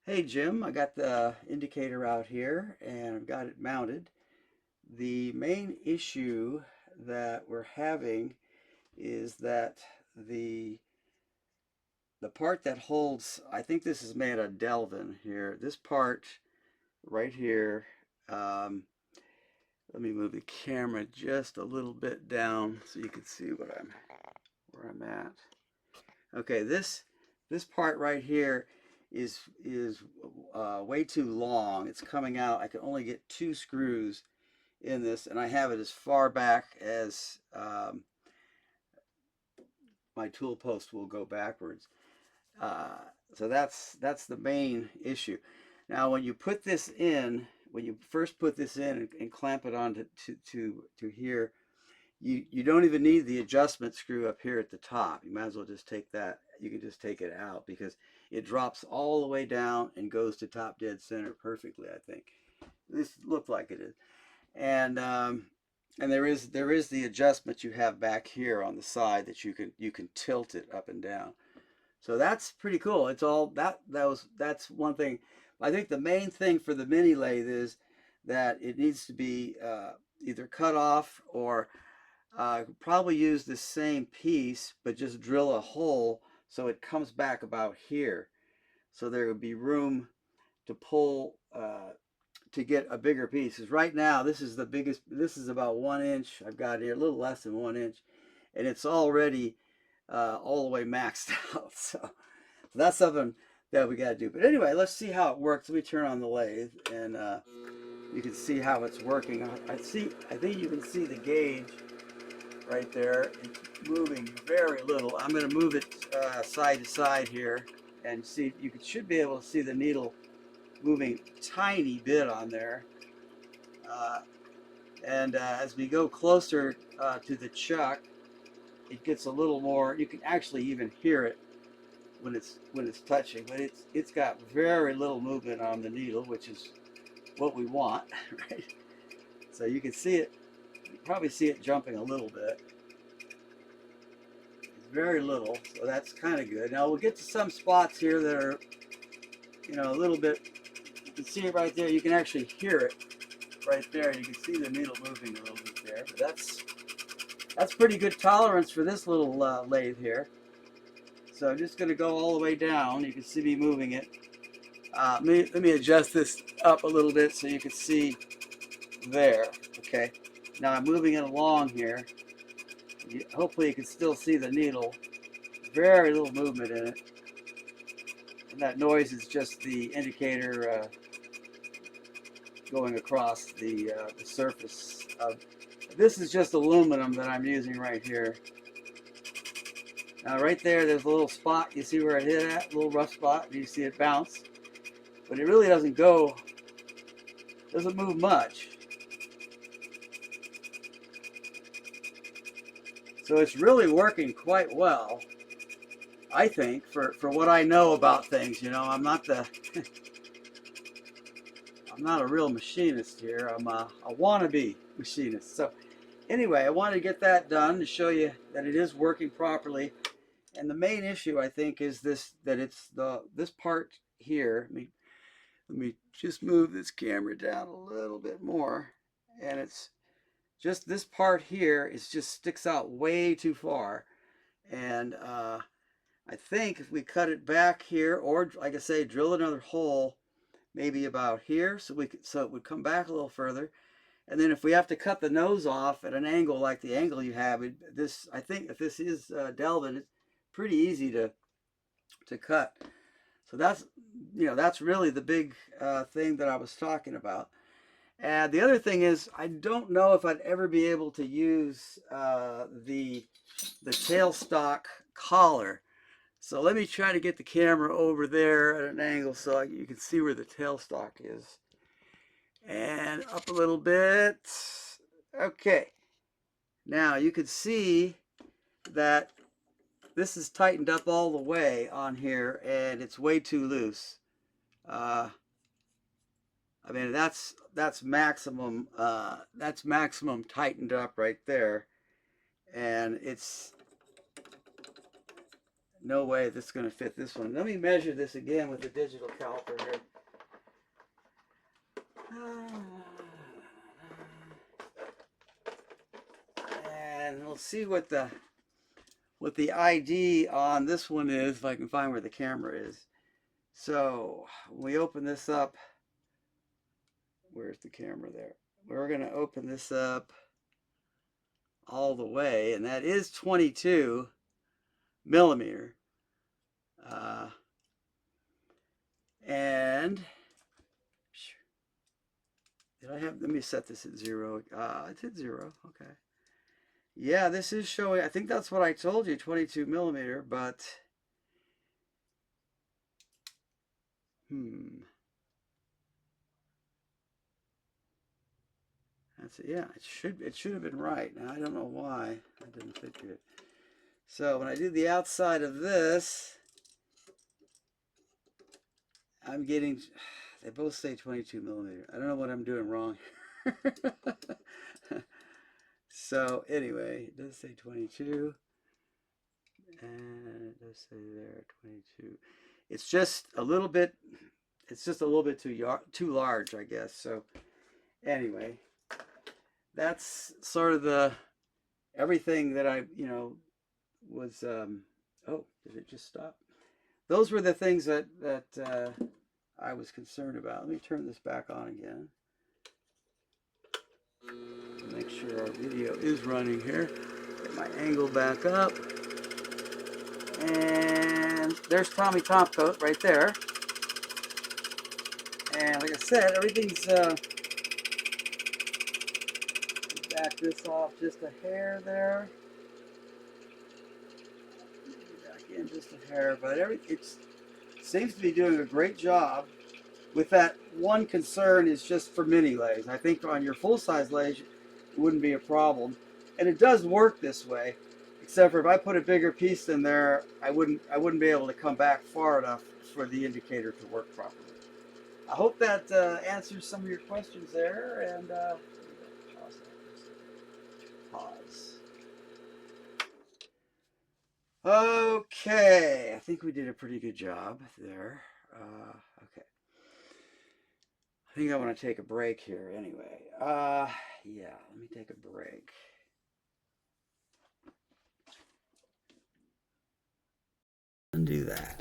Hey Jim, I got the indicator out here and I've got it mounted. The main issue that we're having is that the the part that holds, I think this is made of Delvin here. This part right here, um, let me move the camera just a little bit down so you can see where I'm at. Okay, this part right here is way too long. It's coming out. I can only get two screws in this, and I have it as far back as my tool post will go backwards. Uh, so that's the main issue. Now, when you put this in, when you first put this in and clamp it on to here, you don't even need the adjustment screw up here at the top. You might as well just take that. You can just take it out because it drops all the way down and goes to top dead center perfectly, I think. This looked like it is. And there is the adjustment you have back here on the side that you can tilt it up and down. So that's pretty cool. It's all that's one thing. I think the main thing for the mini lathe is that it needs to be either cut off or probably use the same piece, but just drill a hole so it comes back about here. So there would be room to pull to get a bigger piece. Because right now, this is the biggest, this is about 1 inch. I've got here a little less than 1 inch, and it's already all the way maxed out. So that's something that we got to do. But anyway, let's see how it works. Let me turn on the lathe and you can see how it's working. I think you can see the gauge right there. It's moving very little. I'm going to move it side to side here and see. You should be able to see the needle moving a tiny bit on there. Uh, and as we go closer to the chuck, it gets a little more. You can actually even hear it when it's touching, but it's got very little movement on the needle, which is what we want, right? So you can see it. You probably see it jumping a little bit. Very little, so that's kind of good. Now we'll get to some spots here that are, a little bit. You can see it right there. You can actually hear it right there. You can see the needle moving a little bit there. But that's pretty good tolerance for this little lathe here. So I'm just going to go all the way down. You can see me moving it. Let me adjust this up a little bit so you can see there. Okay. Now I'm moving it along here. Hopefully you can still see the needle. Very little movement in it. And that noise is just the indicator going across the surface of. This is just aluminum that I'm using right here. Now right there's a little spot. You see where it hit at? A little rough spot. You see it bounce. But it really doesn't move much. So it's really working quite well, I think, for what I know about things. I'm not I'm not a real machinist here. I'm a wannabe machinist. So anyway, I wanted to get that done to show you that it is working properly. And the main issue, I think, is that it's this part here. Let me just move this camera down a little bit more, and it's just this part here is just sticks out way too far. And I think if we cut it back here, or like I say, drill another hole, maybe about here, so it would come back a little further. And then if we have to cut the nose off at an angle like the angle you have, I think if this is Delvin, it's pretty easy to cut. So that's really the big thing that I was talking about. And the other thing is, I don't know if I'd ever be able to use the tailstock collar. So let me try to get the camera over there at an angle so you can see where the tailstock is. And up a little bit. Okay. Now you can see that this is tightened up all the way on here and it's way too loose. I mean that's maximum tightened up right there, and it's no way this is going to fit this one. Let me measure this again with the digital caliper here. And we'll see what the ID on this one is, if I can find where the camera is. So when we open this up, where's the camera there? We're going to open this up all the way, and that is 22 millimeter. And did I have, let me set this at 0. It's at 0, okay. Yeah, this is showing, I think that's what I told you, 22 millimeter, but that's it. Yeah, it should have been right. Now I don't know why I didn't figure it. So when I do the outside of this, I'm getting, they both say 22 millimeter. I don't know what I'm doing wrong. So anyway, it does say 22, and it does say there 22. It's just a little bit, too large, I guess. So anyway, that's sort of everything that I, was, oh, did it just stop? Those were the things that I was concerned about. Let me turn this back on again to make sure our video is running here. Get my angle back up. And there's Tommy Topcoat right there. And like I said, everything's, back this off just a hair there. Back in just a hair, but it seems to be doing a great job. With that one concern is just for mini lathes. I think on your full-size lathe, it wouldn't be a problem. And it does work this way, except for if I put a bigger piece in there, I wouldn't be able to come back far enough for the indicator to work properly. I hope that answers some of your questions there, and pause. Okay, I think we did a pretty good job there. Okay. I think I want to take a break here anyway. Yeah, let me take a break. Undo that.